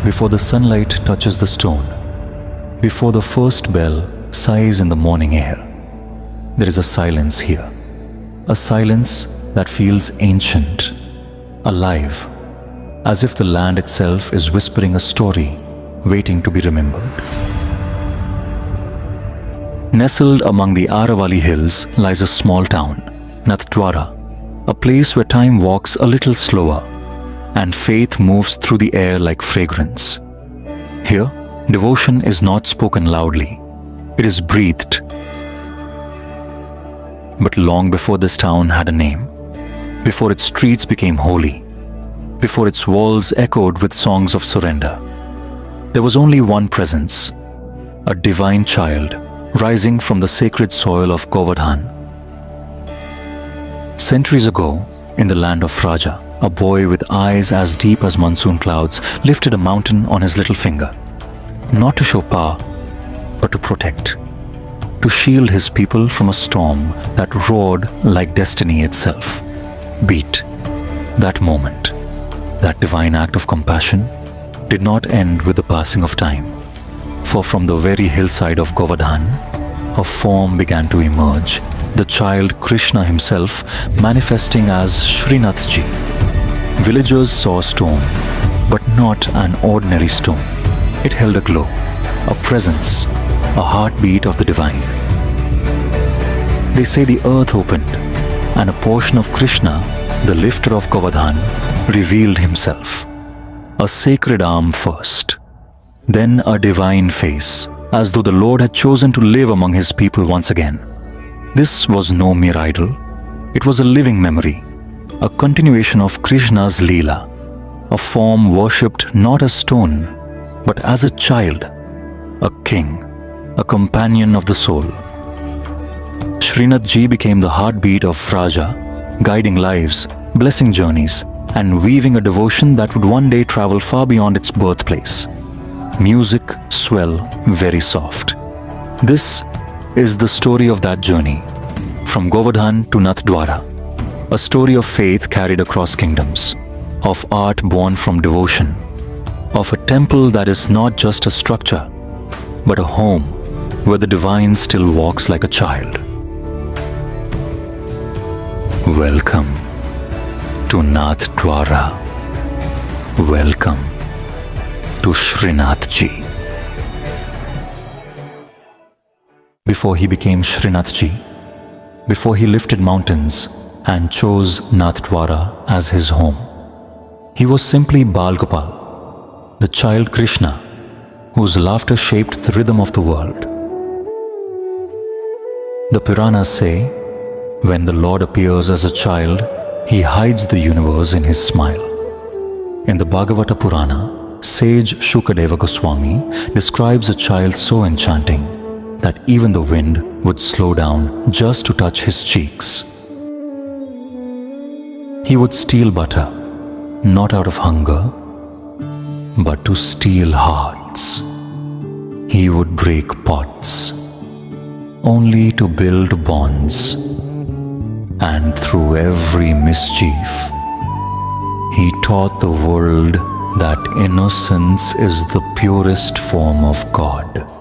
before the sunlight touches the stone, before the first bell sighs in the morning air, there is a silence here. A silence that feels ancient, alive, as if the land itself is whispering a story waiting to be remembered. Nestled among the Aravali hills lies a small town, Nathdwara, a place where time walks a little slower and faith moves through the air like fragrance. Here, devotion is not spoken loudly, it is breathed. But long before this town had a name, before its streets became holy, before its walls echoed with songs of surrender, there was only one presence, a divine child rising from the sacred soil of Govardhan. Centuries ago, in the land of Raja, a boy with eyes as deep as monsoon clouds lifted a mountain on his little finger, not to show power, but to protect, to shield his people from a storm that roared like destiny itself. Beat. That moment, that divine act of compassion, did not end with the passing of time, for from the very hillside of Govardhan, a form began to emerge, the child Krishna himself manifesting as Shrinath Ji. Villagers saw a stone, but not an ordinary stone. It held a glow, a presence, a heartbeat of the divine. They say the earth opened, and a portion of Krishna, the lifter of Govardhan, revealed himself. A sacred arm first, then a divine face, as though the Lord had chosen to live among his people once again. This was no mere idol. It was a living memory, a continuation of Krishna's Leela, a form worshipped not as stone, but as a child, a king, a companion of the soul. Shrinath Ji became the heartbeat of Raja, guiding lives, blessing journeys, and weaving a devotion that would one day travel far beyond its birthplace. Music swell very soft. This is the story of that journey, from Govardhan to Nathdwara, a story of faith carried across kingdoms, of art born from devotion, of a temple that is not just a structure, but a home where the divine still walks like a child. Welcome to Nathdwara. Welcome to Shrinath Ji. Before he became Shrinath Ji, before he lifted mountains and chose Nathdwara as his home, he was simply Bal Gopal, the child Krishna, whose laughter shaped the rhythm of the world. The Puranas say, when the Lord appears as a child, he hides the universe in his smile. In the Bhagavata Purana, sage Shukadeva Goswami describes a child so enchanting that even the wind would slow down just to touch his cheeks. He would steal butter, not out of hunger, but to steal hearts. He would break pots, only to build bonds. And through every mischief, he taught the world that innocence is the purest form of God.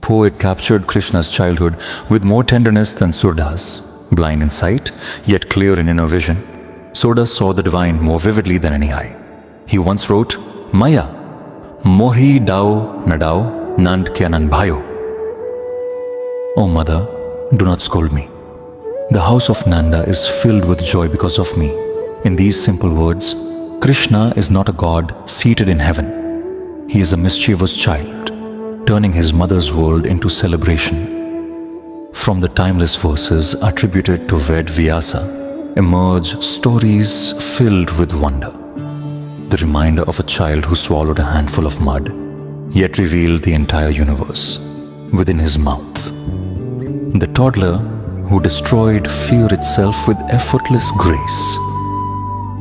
poet captured Krishna's childhood with more tenderness than Surdas. Blind in sight, yet clear in inner vision, Surdas saw the divine more vividly than any eye. He once wrote, Maya, mohi dao nadao nand kyanan bhayo. O mother, do not scold me. The house of Nanda is filled with joy because of me. In these simple words, Krishna is not a god seated in heaven. He is a mischievous child, turning his mother's world into celebration. From the timeless verses attributed to Ved Vyasa emerge stories filled with wonder. The reminder of a child who swallowed a handful of mud, yet revealed the entire universe within his mouth. The toddler who destroyed fear itself with effortless grace.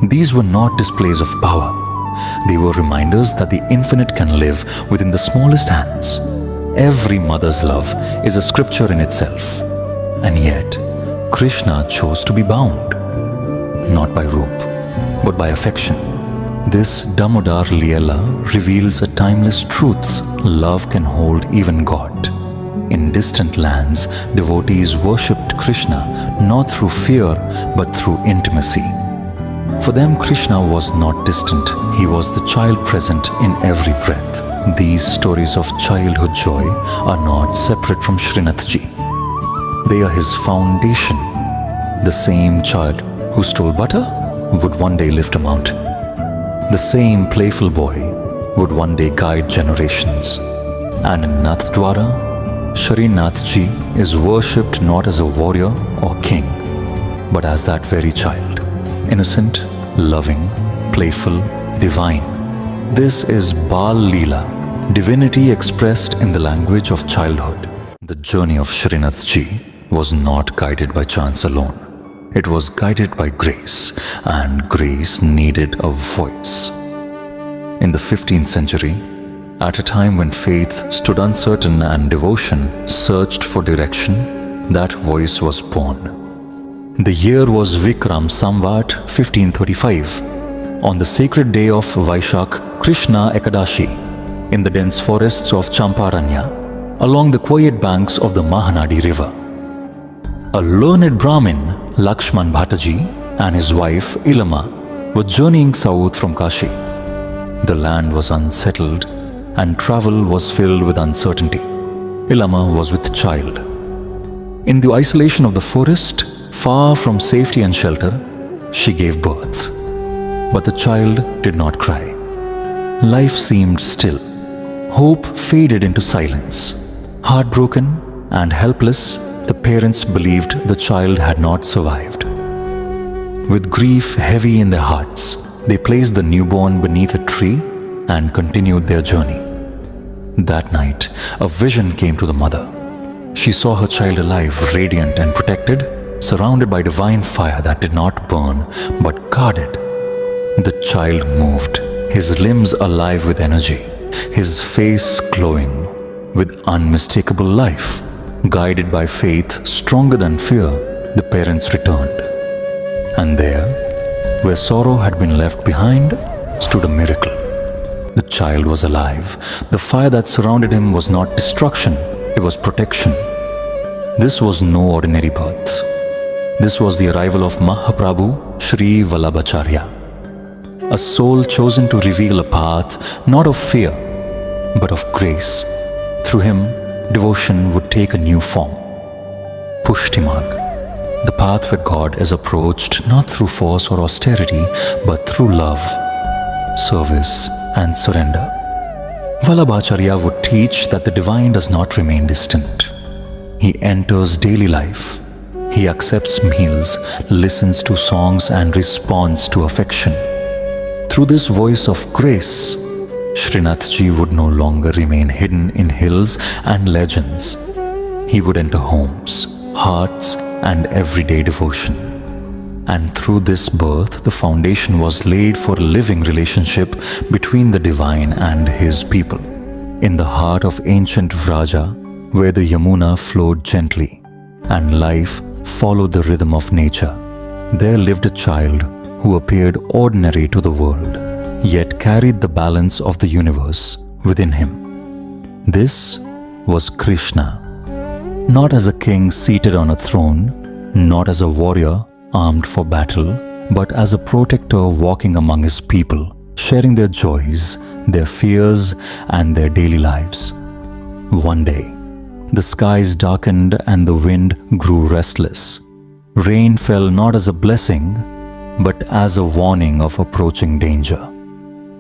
These were not displays of power. They were reminders that the infinite can live within the smallest hands. Every mother's love is a scripture in itself. And yet, Krishna chose to be bound, not by rope, but by affection. This Damodar Leela reveals a timeless truth: love can hold even God. In distant lands, devotees worshipped Krishna not through fear but through intimacy. For them, Krishna was not distant. He was the child present in every breath. These stories of childhood joy are not separate from Shrinath Ji. They are his foundation. The same child who stole butter would one day lift a mountain. The same playful boy would one day guide generations. And in Nathdwara, Shrinath Ji is worshipped not as a warrior or king, but as that very child. Innocent, loving, playful, divine. This is Bal Leela, divinity expressed in the language of childhood. The journey of Shrinath Ji was not guided by chance alone. It was guided by grace, and grace needed a voice. In the 15th century, at a time when faith stood uncertain and devotion searched for direction, that voice was born. The year was Vikram Samvat 1535. On the sacred day of Vaishak Krishna Ekadashi, in the dense forests of Champaranya, along the quiet banks of the Mahanadi river, a learned Brahmin, Lakshman Bhattaji, and his wife Ilama were journeying south from Kashi. The land was unsettled and travel was filled with uncertainty. Ilama was with child. In the isolation of the forest, far from safety and shelter, she gave birth. But the child did not cry. Life seemed still. Hope faded into silence. Heartbroken and helpless, the parents believed the child had not survived. With grief heavy in their hearts, they placed the newborn beneath a tree and continued their journey. That night, a vision came to the mother. She saw her child alive, radiant and protected, surrounded by divine fire that did not burn but guarded. The child moved, his limbs alive with energy, his face glowing with unmistakable life. Guided by faith stronger than fear, the parents returned. And there, where sorrow had been left behind, stood a miracle. The child was alive. The fire that surrounded him was not destruction, it was protection. This was no ordinary birth. This was the arrival of Mahaprabhu Shri Vallabhacharya, a soul chosen to reveal a path not of fear, but of grace. Through him, devotion would take a new form. Pushti Marg, the path where God is approached not through force or austerity, but through love, service, and surrender. Vallabhacharya would teach that the divine does not remain distant. He enters daily life. He accepts meals, listens to songs, and responds to affection. Through this voice of grace, Shrinath Ji would no longer remain hidden in hills and legends. He would enter homes, hearts, and everyday devotion. And through this birth, the foundation was laid for a living relationship between the divine and his people. In the heart of ancient Vraja, where the Yamuna flowed gently and life followed the rhythm of nature, there lived a child who appeared ordinary to the world, yet carried the balance of the universe within him. This was Krishna. Not as a king seated on a throne, not as a warrior armed for battle, but as a protector walking among his people, sharing their joys, their fears, and their daily lives. One day, the skies darkened and the wind grew restless. Rain fell not as a blessing, but as a warning of approaching danger.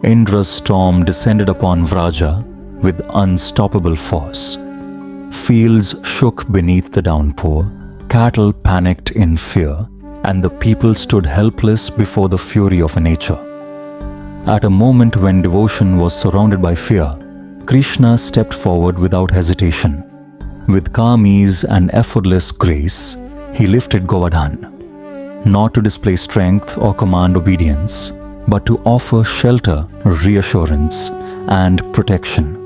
Indra's storm descended upon Vraja with unstoppable force. Fields shook beneath the downpour, cattle panicked in fear, and the people stood helpless before the fury of nature. At a moment when devotion was surrounded by fear, Krishna stepped forward without hesitation. With calm ease and effortless grace, he lifted Govardhan, not to display strength or command obedience, but to offer shelter, reassurance, and protection.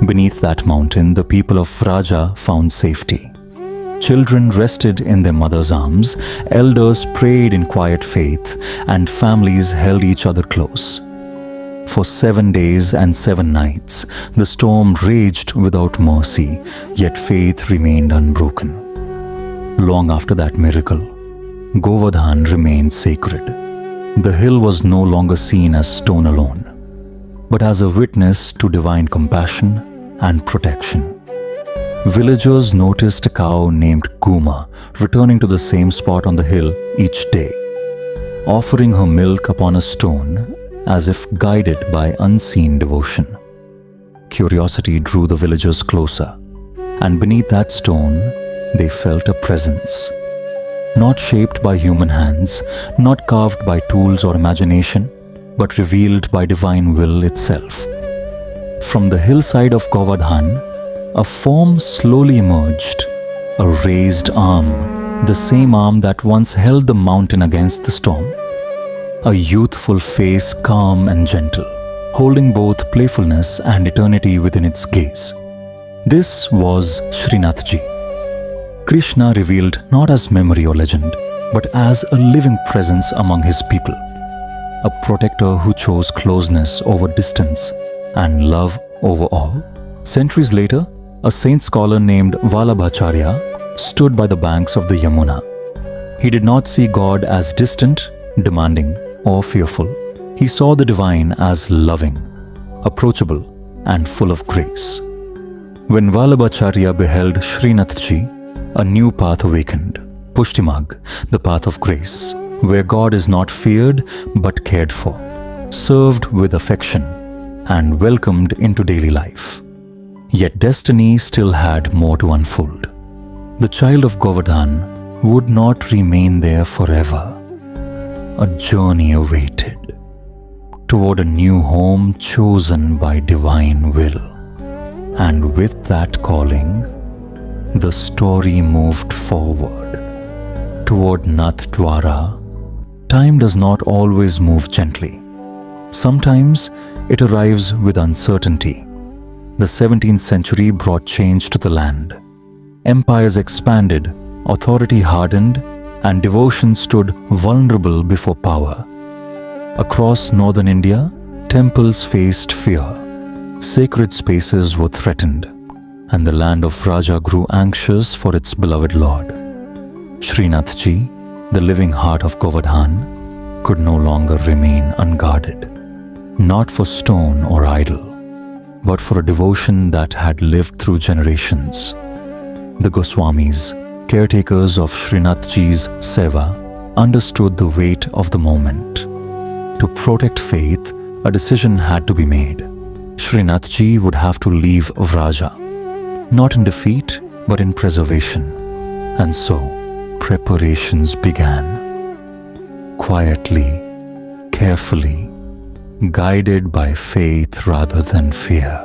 Beneath that mountain, the people of Vraja found safety. Children rested in their mother's arms, elders prayed in quiet faith, and families held each other close. For 7 days and 7 nights, the storm raged without mercy, yet faith remained unbroken. Long after that miracle, Govardhan remained sacred. The hill was no longer seen as stone alone, but as a witness to divine compassion and protection. Villagers noticed a cow named Guma returning to the same spot on the hill each day, offering her milk upon a stone as if guided by unseen devotion. Curiosity drew the villagers closer, and beneath that stone, they felt a presence. Not shaped by human hands, not carved by tools or imagination, but revealed by divine will itself. From the hillside of Govardhan, a form slowly emerged, a raised arm, the same arm that once held the mountain against the storm. A youthful face, calm and gentle, holding both playfulness and eternity within its gaze. This was Shrinath Ji. Krishna revealed not as memory or legend, but as a living presence among his people. A protector who chose closeness over distance and love over all. Centuries later, a saint scholar named Vallabhacharya stood by the banks of the Yamuna. He did not see God as distant, demanding, or fearful. He saw the divine as loving, approachable, and full of grace. When Vallabhacharya beheld Shrinath Ji, a new path awakened, Pushti Marg, the path of grace, where God is not feared but cared for, served with affection, and welcomed into daily life. Yet destiny still had more to unfold. The child of Govardhan would not remain there forever. A journey awaited toward a new home chosen by divine will. And with that calling, the story moved forward toward Nathdwara. Time does not always move gently. Sometimes it arrives with uncertainty. The 17th century brought change to the land. Empires expanded, authority hardened, and devotion stood vulnerable before power. Across northern India, temples faced fear. Sacred spaces were threatened, and the land of Vraja grew anxious for its beloved Lord. Shrinath Ji, the living heart of Govardhan, could no longer remain unguarded, not for stone or idol, but for a devotion that had lived through generations. The Goswamis, caretakers of Shrinath Ji's Seva, understood the weight of the moment. To protect faith, a decision had to be made. Shrinath Ji would have to leave Vraja, not in defeat, but in preservation. And so, preparations began. Quietly, carefully, guided by faith rather than fear.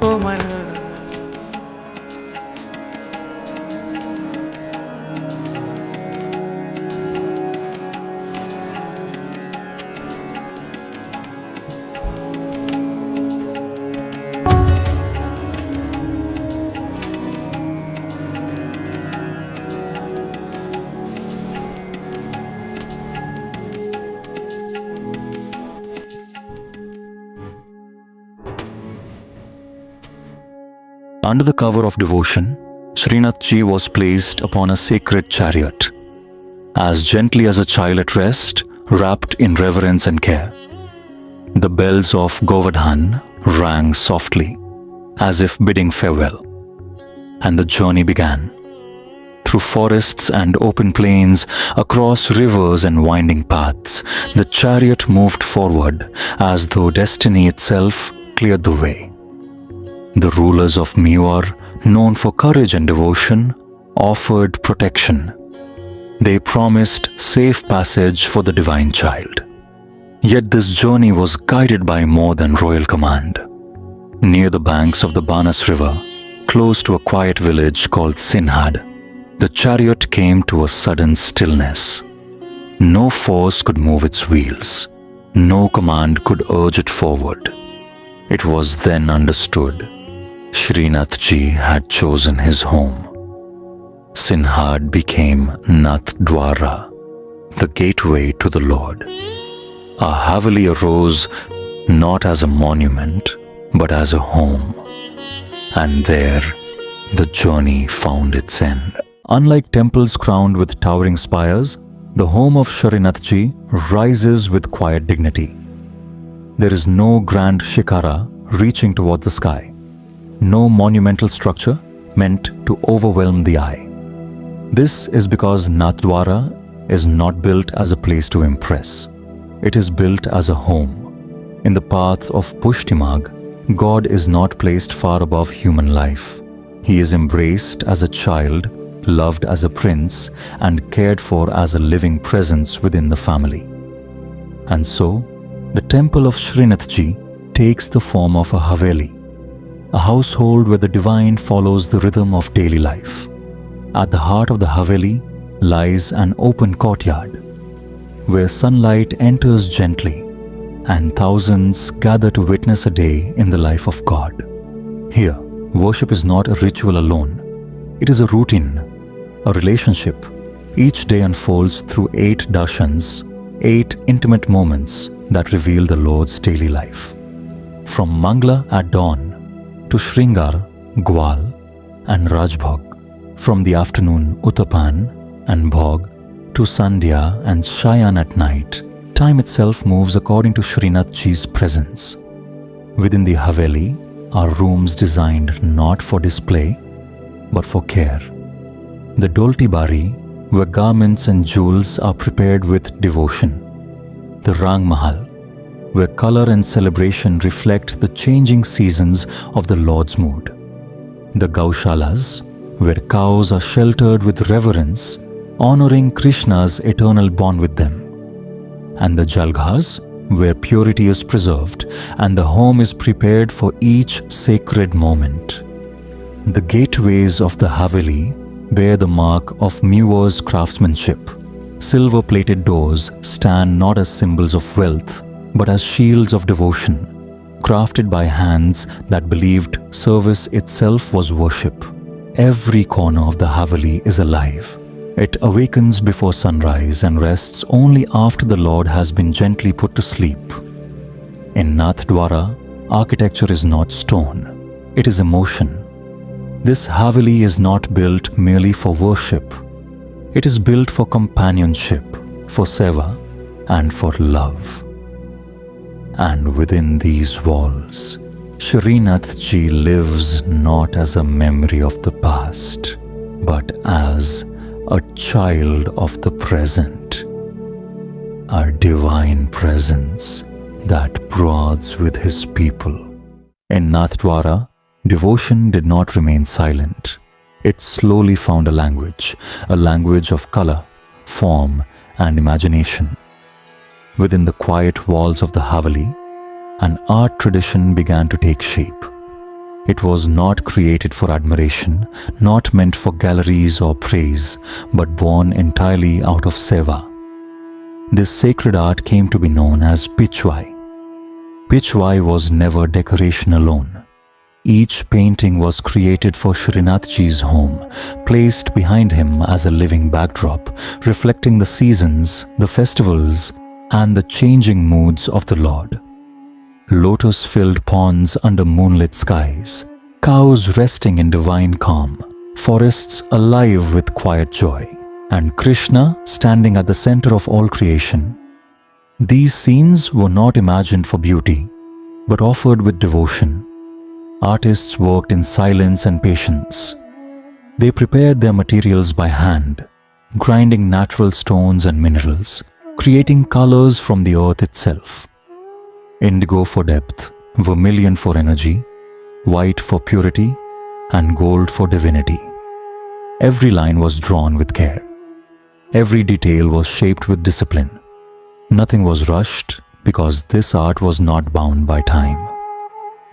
Oh my God. Under the cover of devotion, Shrinath Ji was placed upon a sacred chariot, as gently as a child at rest, wrapped in reverence and care. The bells of Govardhan rang softly, as if bidding farewell, and the journey began. Through forests and open plains, across rivers and winding paths, the chariot moved forward as though destiny itself cleared the way. The rulers of Mewar, known for courage and devotion, offered protection. They promised safe passage for the divine child. Yet this journey was guided by more than royal command. Near the banks of the Banas river, close to a quiet village called Sinhad, the chariot came to a sudden stillness. No force could move its wheels. No command could urge it forward. It was then understood Shrinath Ji had chosen his home. Sinhad became Nathdwara, the gateway to the Lord. A Haveli arose not as a monument, but as a home. And there, the journey found its end. Unlike temples crowned with towering spires, the home of Shrinath Ji rises with quiet dignity. There is no grand shikara reaching toward the sky. No monumental structure meant to overwhelm the eye. This is because Nathdwara is not built as a place to impress. It is built as a home. In the path of Pushti Marg, God is not placed far above human life. He is embraced as a child, loved as a prince, and cared for as a living presence within the family. And so, the temple of Shrinath Ji takes the form of a Haveli, a household where the divine follows the rhythm of daily life. At the heart of the Haveli lies an open courtyard, where sunlight enters gently, and thousands gather to witness a day in the life of God. Here, worship is not a ritual alone. It is a routine, a relationship. Each day unfolds through 8 darshans, 8 intimate moments that reveal the Lord's daily life. From Mangla at dawn to Shringar, Gwal, and Rajbhog, from the afternoon Uttapan and Bhog to Sandhya and Shayan at night, time itself moves according to Shrinath Ji's presence. Within the Haveli are rooms designed not for display, but for care. The Dolti Bari, where garments and jewels are prepared with devotion. The Rang Mahal, where color and celebration reflect the changing seasons of the Lord's mood. The Gaushalas, where cows are sheltered with reverence, honoring Krishna's eternal bond with them. And the Jalghas, where purity is preserved and the home is prepared for each sacred moment. The gateways of the Haveli bear the mark of Mewar's craftsmanship. Silver-plated doors stand not as symbols of wealth, but as shields of devotion, crafted by hands that believed service itself was worship. Every corner of the Haveli is alive. It awakens before sunrise and rests only after the Lord has been gently put to sleep. In Nathdwara, architecture is not stone, it is emotion. This Haveli is not built merely for worship. It is built for companionship, for Seva, and for love. And within these walls, Shrinath Ji lives not as a memory of the past, but as a child of the present, a divine presence that broods with his people. In Nathdwara, devotion did not remain silent. It slowly found a language of color, form, and imagination. Within the quiet walls of the Haveli, an art tradition began to take shape. It was not created for admiration, not meant for galleries or praise, but born entirely out of Seva. This sacred art came to be known as Pichwai. Pichwai was never decoration alone. Each painting was created for Shrinath Ji's home, placed behind him as a living backdrop, reflecting the seasons, the festivals, and the changing moods of the Lord. Lotus-filled ponds under moonlit skies, cows resting in divine calm, forests alive with quiet joy, and Krishna standing at the center of all creation. These scenes were not imagined for beauty, but offered with devotion. Artists worked in silence and patience. They prepared their materials by hand, grinding natural stones and minerals, creating colors from the earth itself. Indigo for depth, vermilion for energy, white for purity, and gold for divinity. Every line was drawn with care. Every detail was shaped with discipline. Nothing was rushed because this art was not bound by time.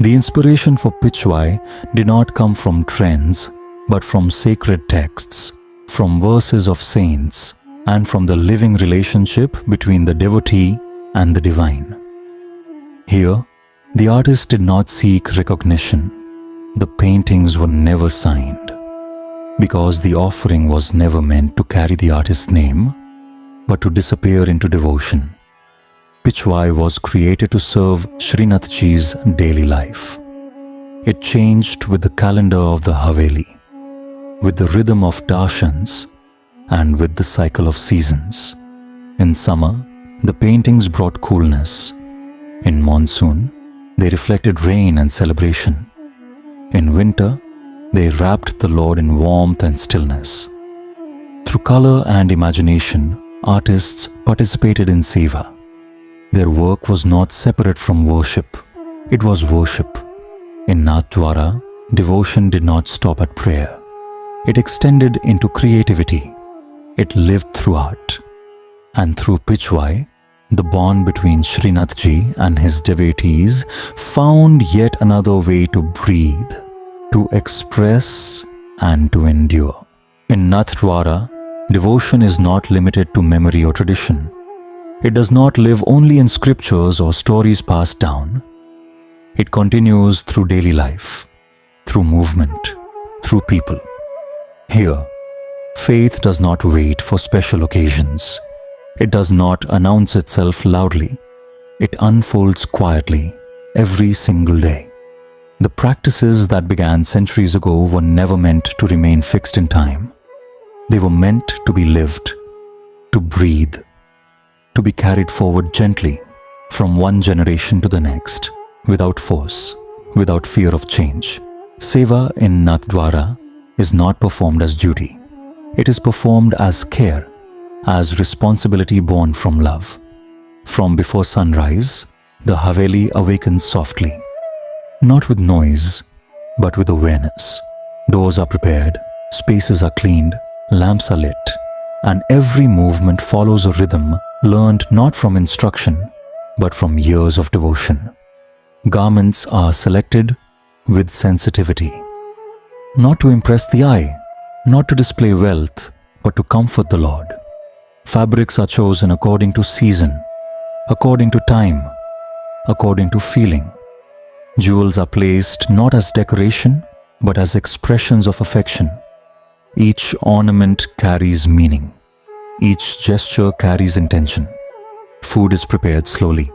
The inspiration for Pichwai did not come from trends, but from sacred texts, from verses of saints, and from the living relationship between the devotee and the divine. Here, the artist did not seek recognition. The paintings were never signed, because the offering was never meant to carry the artist's name, but to disappear into devotion. Pichwai was created to serve Shrinath Ji's daily life. It changed with the calendar of the Haveli, with the rhythm of Darshans, and with the cycle of seasons. In summer, the paintings brought coolness. In monsoon, they reflected rain and celebration. In winter, they wrapped the Lord in warmth and stillness. Through color and imagination, artists participated in Seva. Their work was not separate from worship. It was worship. In Nathdwara, devotion did not stop at prayer. It extended into creativity. It lived through art. And through Pichwai, the bond between Shrinath Ji and his devotees found yet another way to breathe, to express, and to endure. In Nathdwara, devotion is not limited to memory or tradition. It does not live only in scriptures or stories passed down. It continues through daily life, through movement, through people. Here, faith does not wait for special occasions. It does not announce itself loudly. It unfolds quietly every single day. The practices that began centuries ago were never meant to remain fixed in time. They were meant to be lived, to breathe, to be carried forward gently from one generation to the next, without force, without fear of change. Seva in Nathdwara is not performed as duty. It is performed as care, as responsibility born from love. From before sunrise, the Haveli awakens softly. Not with noise, but with awareness. Doors are prepared, spaces are cleaned, lamps are lit, and every movement follows a rhythm learned not from instruction, but from years of devotion. Garments are selected with sensitivity. Not to impress the eye, not to display wealth, but to comfort the Lord. Fabrics are chosen according to season, according to time, according to feeling. Jewels are placed not as decoration, but as expressions of affection. Each ornament carries meaning. Each gesture carries intention. Food is prepared slowly,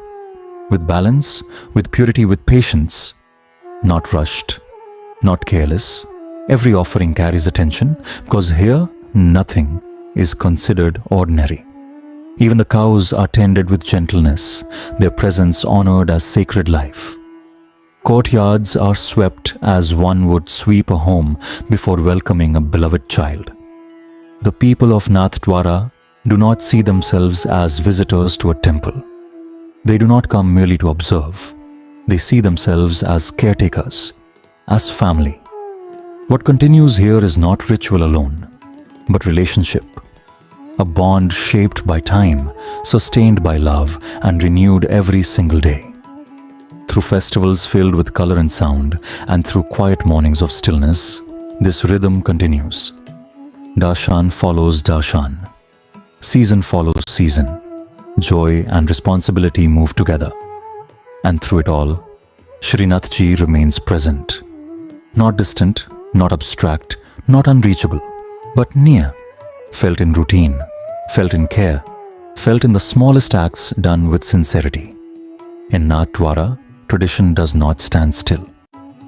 with balance, with purity, with patience. Not rushed, not careless. Every offering carries attention, because here nothing is considered ordinary. Even the cows are tended with gentleness, their presence honored as sacred life. Courtyards are swept as one would sweep a home before welcoming a beloved child. The people of Nathdwara do not see themselves as visitors to a temple. They do not come merely to observe. They see themselves as caretakers, as family. What continues here is not ritual alone, but relationship. A bond shaped by time, sustained by love, and renewed every single day. Through festivals filled with color and sound, and through quiet mornings of stillness, this rhythm continues. Darshan follows darshan. Season follows season. Joy and responsibility move together. And through it all, Shrinath Ji remains present. Not distant, not abstract, not unreachable, but near. Felt in routine, felt in care, felt in the smallest acts done with sincerity. In Nathdwara, tradition does not stand still.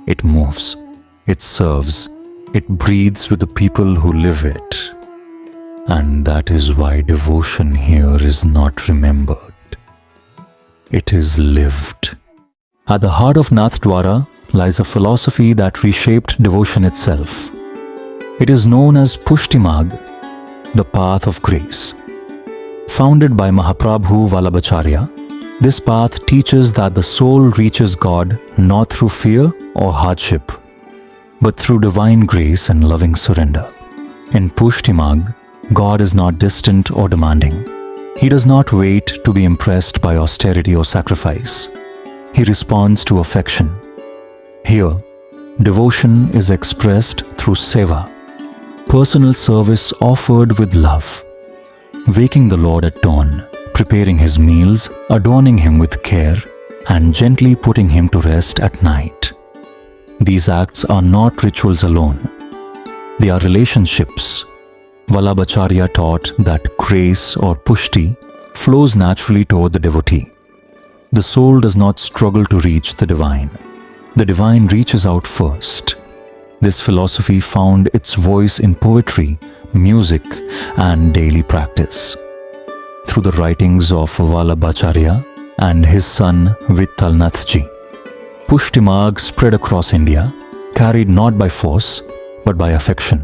It moves, it serves, it breathes with the people who live it. And that is why devotion here is not remembered. It is lived. At the heart of Nathdwara lies a philosophy that reshaped devotion itself. It is known as Pushti Marg, the path of grace. Founded by Mahaprabhu Vallabhacharya, this path teaches that the soul reaches God not through fear or hardship, but through divine grace and loving surrender. In Pushti Marg, God is not distant or demanding. He does not wait to be impressed by austerity or sacrifice. He responds to affection. Here, devotion is expressed through Seva, personal service offered with love. Waking the Lord at dawn, preparing his meals, adorning him with care, and gently putting him to rest at night. These acts are not rituals alone. They are relationships. Vallabhacharya taught that grace or pushti flows naturally toward the devotee. The soul does not struggle to reach the divine. The divine reaches out first. This philosophy found its voice in poetry, music, and daily practice. Through the writings of Vallabhacharya and his son Vithalnath Ji, Pushti Marg spread across India, carried not by force, but by affection.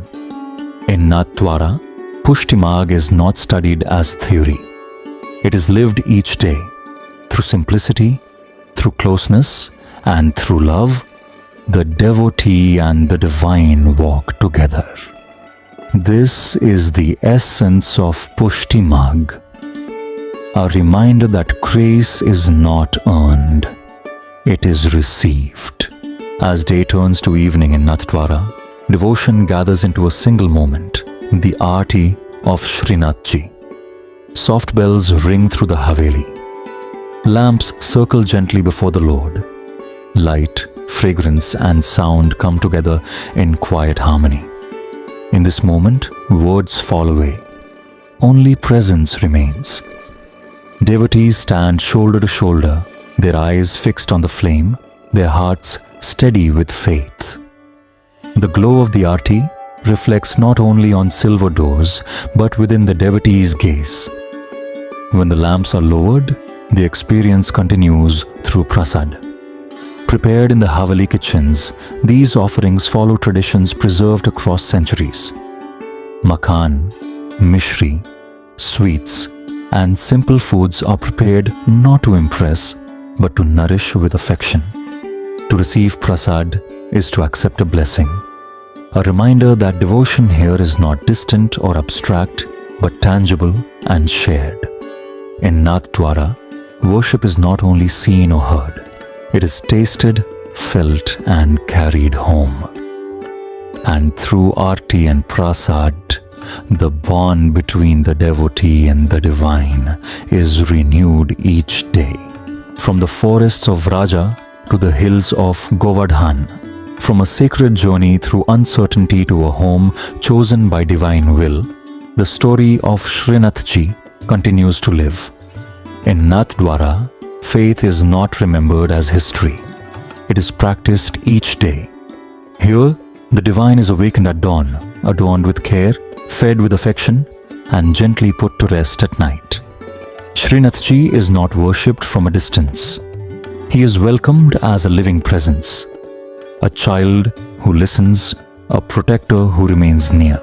In Nathdwara, Pushti Marg is not studied as theory. It is lived each day, through simplicity, through closeness, and through love. The devotee and the divine walk together. This is the essence of Pushti Marg, a reminder that grace is not earned, it is received. As day turns to evening in Nathdwara, devotion gathers into a single moment, the aarti of Shrinath Ji. Soft bells ring through the Haveli. Lamps circle gently before the Lord. Light, fragrance, and sound come together in quiet harmony. In this moment, words fall away. Only presence remains. Devotees stand shoulder to shoulder, their eyes fixed on the flame, their hearts steady with faith. The glow of the aarti reflects not only on silver doors, but within the devotee's gaze. When the lamps are lowered, the experience continues through prasad. Prepared in the Haveli kitchens, these offerings follow traditions preserved across centuries. Makhan, mishri, sweets, and simple foods are prepared not to impress, but to nourish with affection. To receive prasad is to accept a blessing. A reminder that devotion here is not distant or abstract, but tangible and shared. In Nathdwara, worship is not only seen or heard. It is tasted, felt, and carried home. And through aarti and prasad, the bond between the devotee and the divine is renewed each day. From the forests of Raja to the hills of Govardhan, from a sacred journey through uncertainty to a home chosen by divine will, the story of Shrinath Ji continues to live. In Nathdwara, faith is not remembered as history. It is practiced each day. Here, the divine is awakened at dawn, adorned with care, fed with affection, and gently put to rest at night. Shrinath Ji is not worshipped from a distance. He is welcomed as a living presence, a child who listens, a protector who remains near.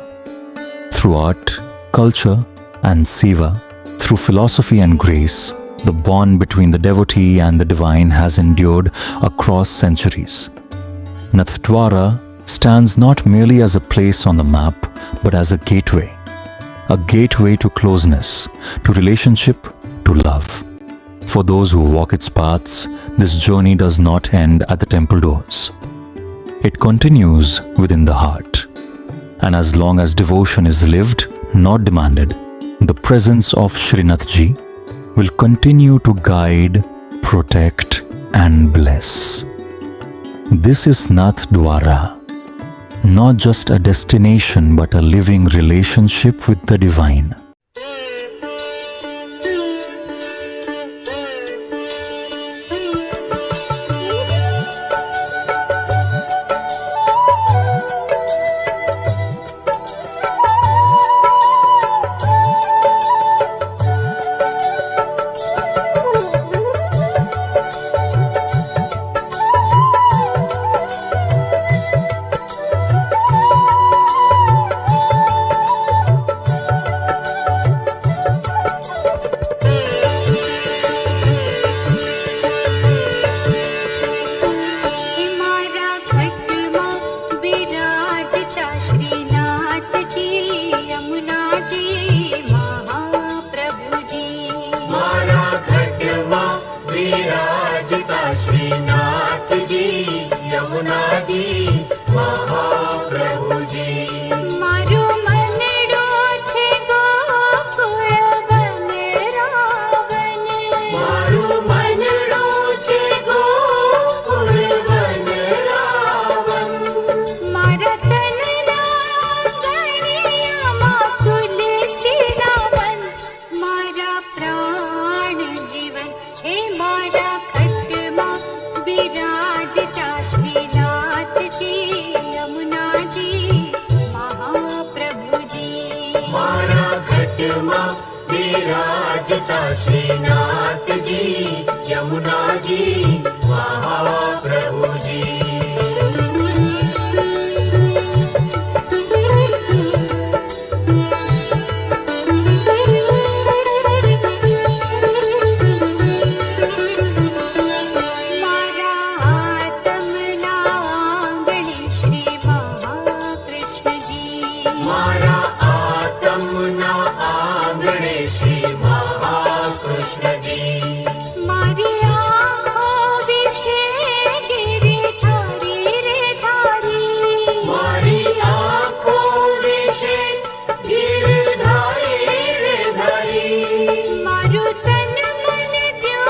Through art, culture, and seva, through philosophy and grace, the bond between the devotee and the divine has endured across centuries. Nathdwara stands not merely as a place on the map, but as a gateway to closeness, to relationship, to love. For those who walk its paths, this journey does not end at the temple doors. It continues within the heart. And as long as devotion is lived, not demanded, the presence of Shrinath Ji will continue to guide, protect, and bless. This is Nathdwara, not just a destination but a living relationship with the divine. Shrinath ji Yamuna ji Mahaprabhu ji मारो मनडो छे Gokul one Ravan मारू मनडो छे Gokul one Ravan मारा तनना गणियामा तुलसी रावण मारा प्राण जीवन हे मारा खटमा विराजता श्रीनाथ जी यमुना जी महाप्रभु जी मारा घटमा विराजता श्रीनाथ जी यमुना जी महाप्रभु जी मारा आत्मना आंगणे श्री महाकृष्ण जी मारा आत्मना आंगणे श्री महाकृष्ण जी मारी आँखों विषे गिरिधारी रे धारी मारी आँखों विषे गिरधारी रे धारी मारू तन मन द्यो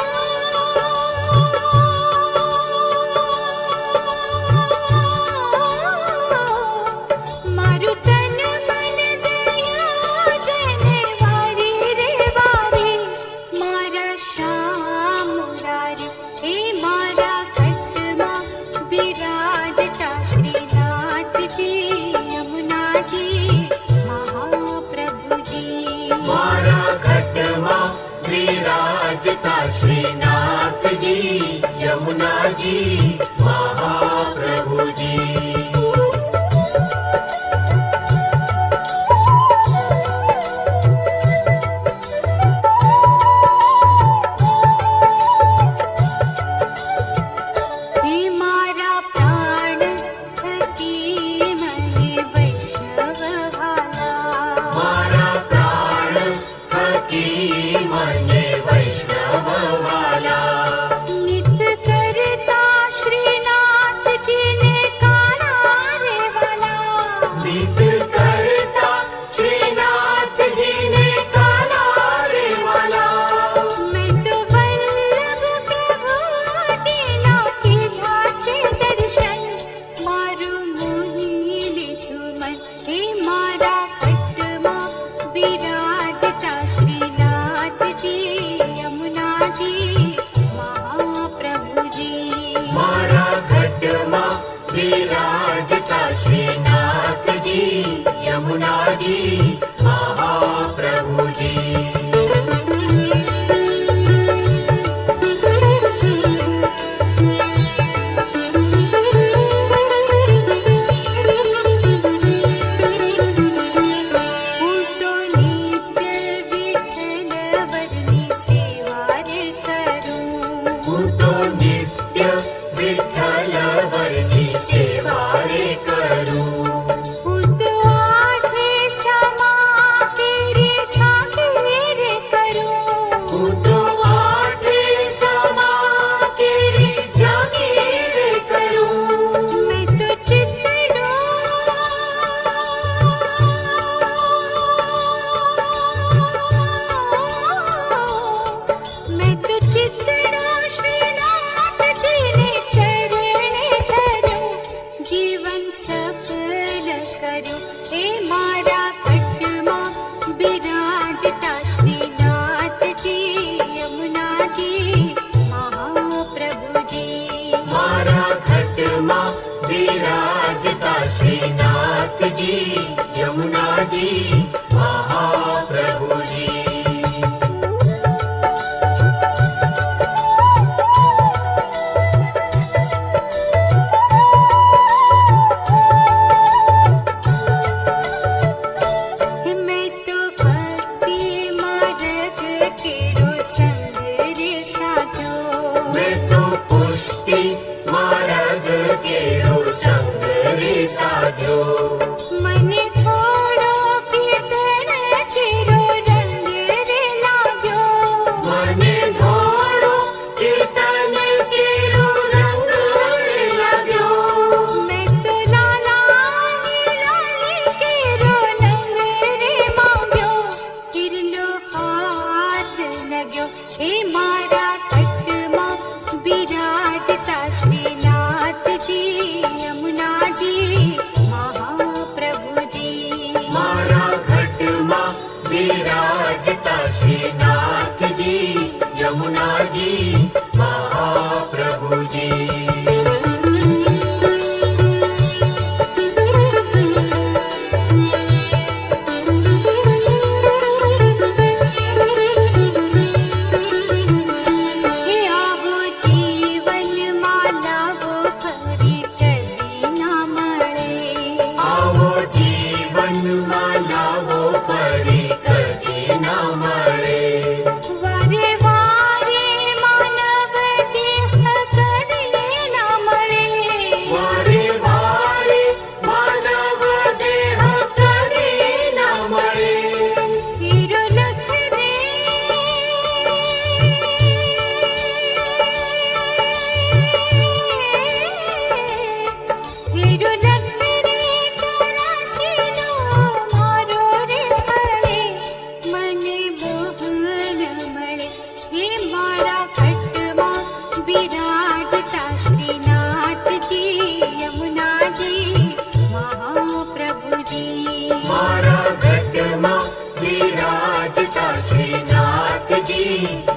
मारू तन मन दया जने वारी रे वारी मारा श्याम मुरारी हे मारा खटमा विराजता श्रीनाथ जी यमुना जी महाप्रभु जी मारा घटमा विराजता श्रीनाथ जी यमुना जी महाप्रभु जी हे मारा प्राण थकी मने वैष्णव भाला मारा प्राण थकी मने वैष्णव वाला नित करता श्रीनाथ विराजता श्रीनाथ जी यमुना जी महाप्रभु जी। मैं तो भक्ति मार्ग केरो संग रे साधो, मैं तो पुष्टि मार्ग केरो संग रे साध्यो। मने थोड़ो कीर्तन केरो रंग रे लाग्यो, मने धोड़ो कीर्तन केरो रंग रे लाग्यो। मैं तो लाला लाली केरो नंग रे मांग्यो, किरलो हाथ लाग्यो हे मारा खटमा विराजता श्रीनाथ जी यमुना जी महाप्रभु जी। मारा घटमा विराजता श्रीनाथ जी यमुना जी महाप्रभु जी। हे आवो जीवन माला वो फरी कदी ना मळे, आवो जीवन माला वो फरी कदी न मळे। वारे वारे मानव देह कदी ना मळे, वारे वारे मानव देह कदी न मळे। हिरो लख रे हिरो लख रे 84 नो मारो रे मळे, मने मोहन मळे हे मारा खटमा विराजता श्रीनाथ जी यमुना जी महाप्रभु जी। मारा घटमा विराजता श्रीनाथ जी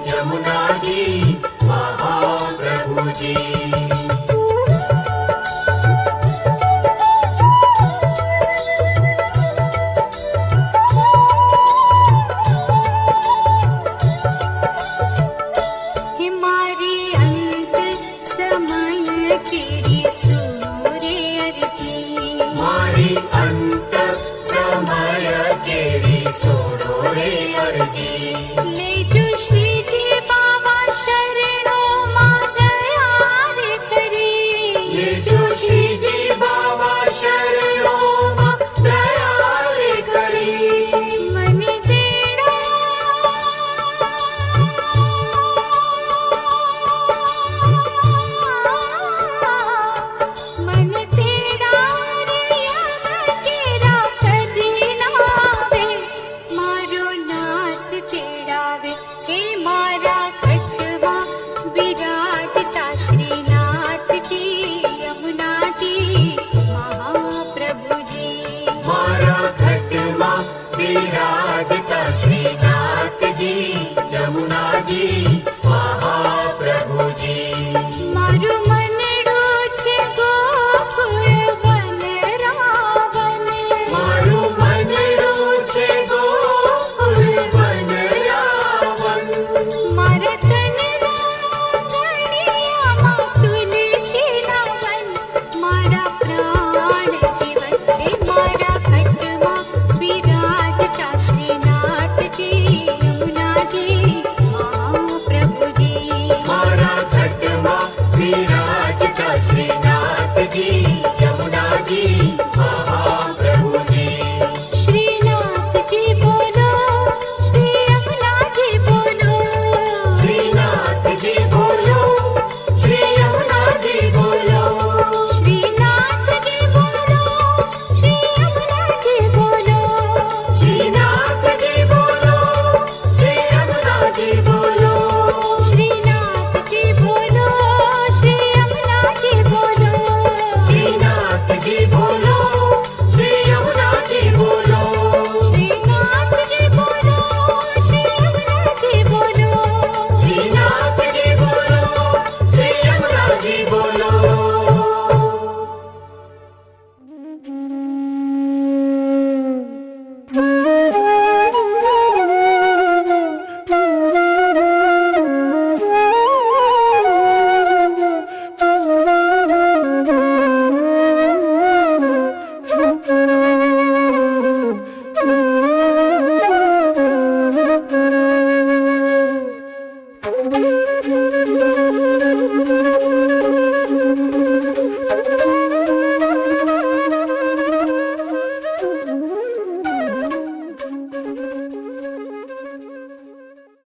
यमुना जी महाप्रभु जी। हे मारी अंत समय केरी सुनो रे अर्जी, मारी अंत समय केरी सोडो रे अर्जी। ले जो श्रीजी बाबा शरणो मां दया रे करी, ये जो श्रीजी बाबा शरणो मां दया रे करी। मन देड़ा मन तेरा रे याद तेरा कदी ना आवे, मारो नाथ तेरा वे हे मारा खटवा विराजता श्रीनाथ जी यमुना जी महाप्रभु जी। मारा घटमा विराजता श्रीनाथ जी यमुना जी महाप्रभु जी। मारू मनडू छे गोकुळ वन रावण, मारू मनडू छे गोकुळ वन रावण। मारा तनना गणियामा तुलसी नावन, मारा प्राण जीवन हे मारा खटमा विराजता श्रीनाथ जी यमुना जी महाप्रभु जी। मारा घटमा विराजता श्रीनाथ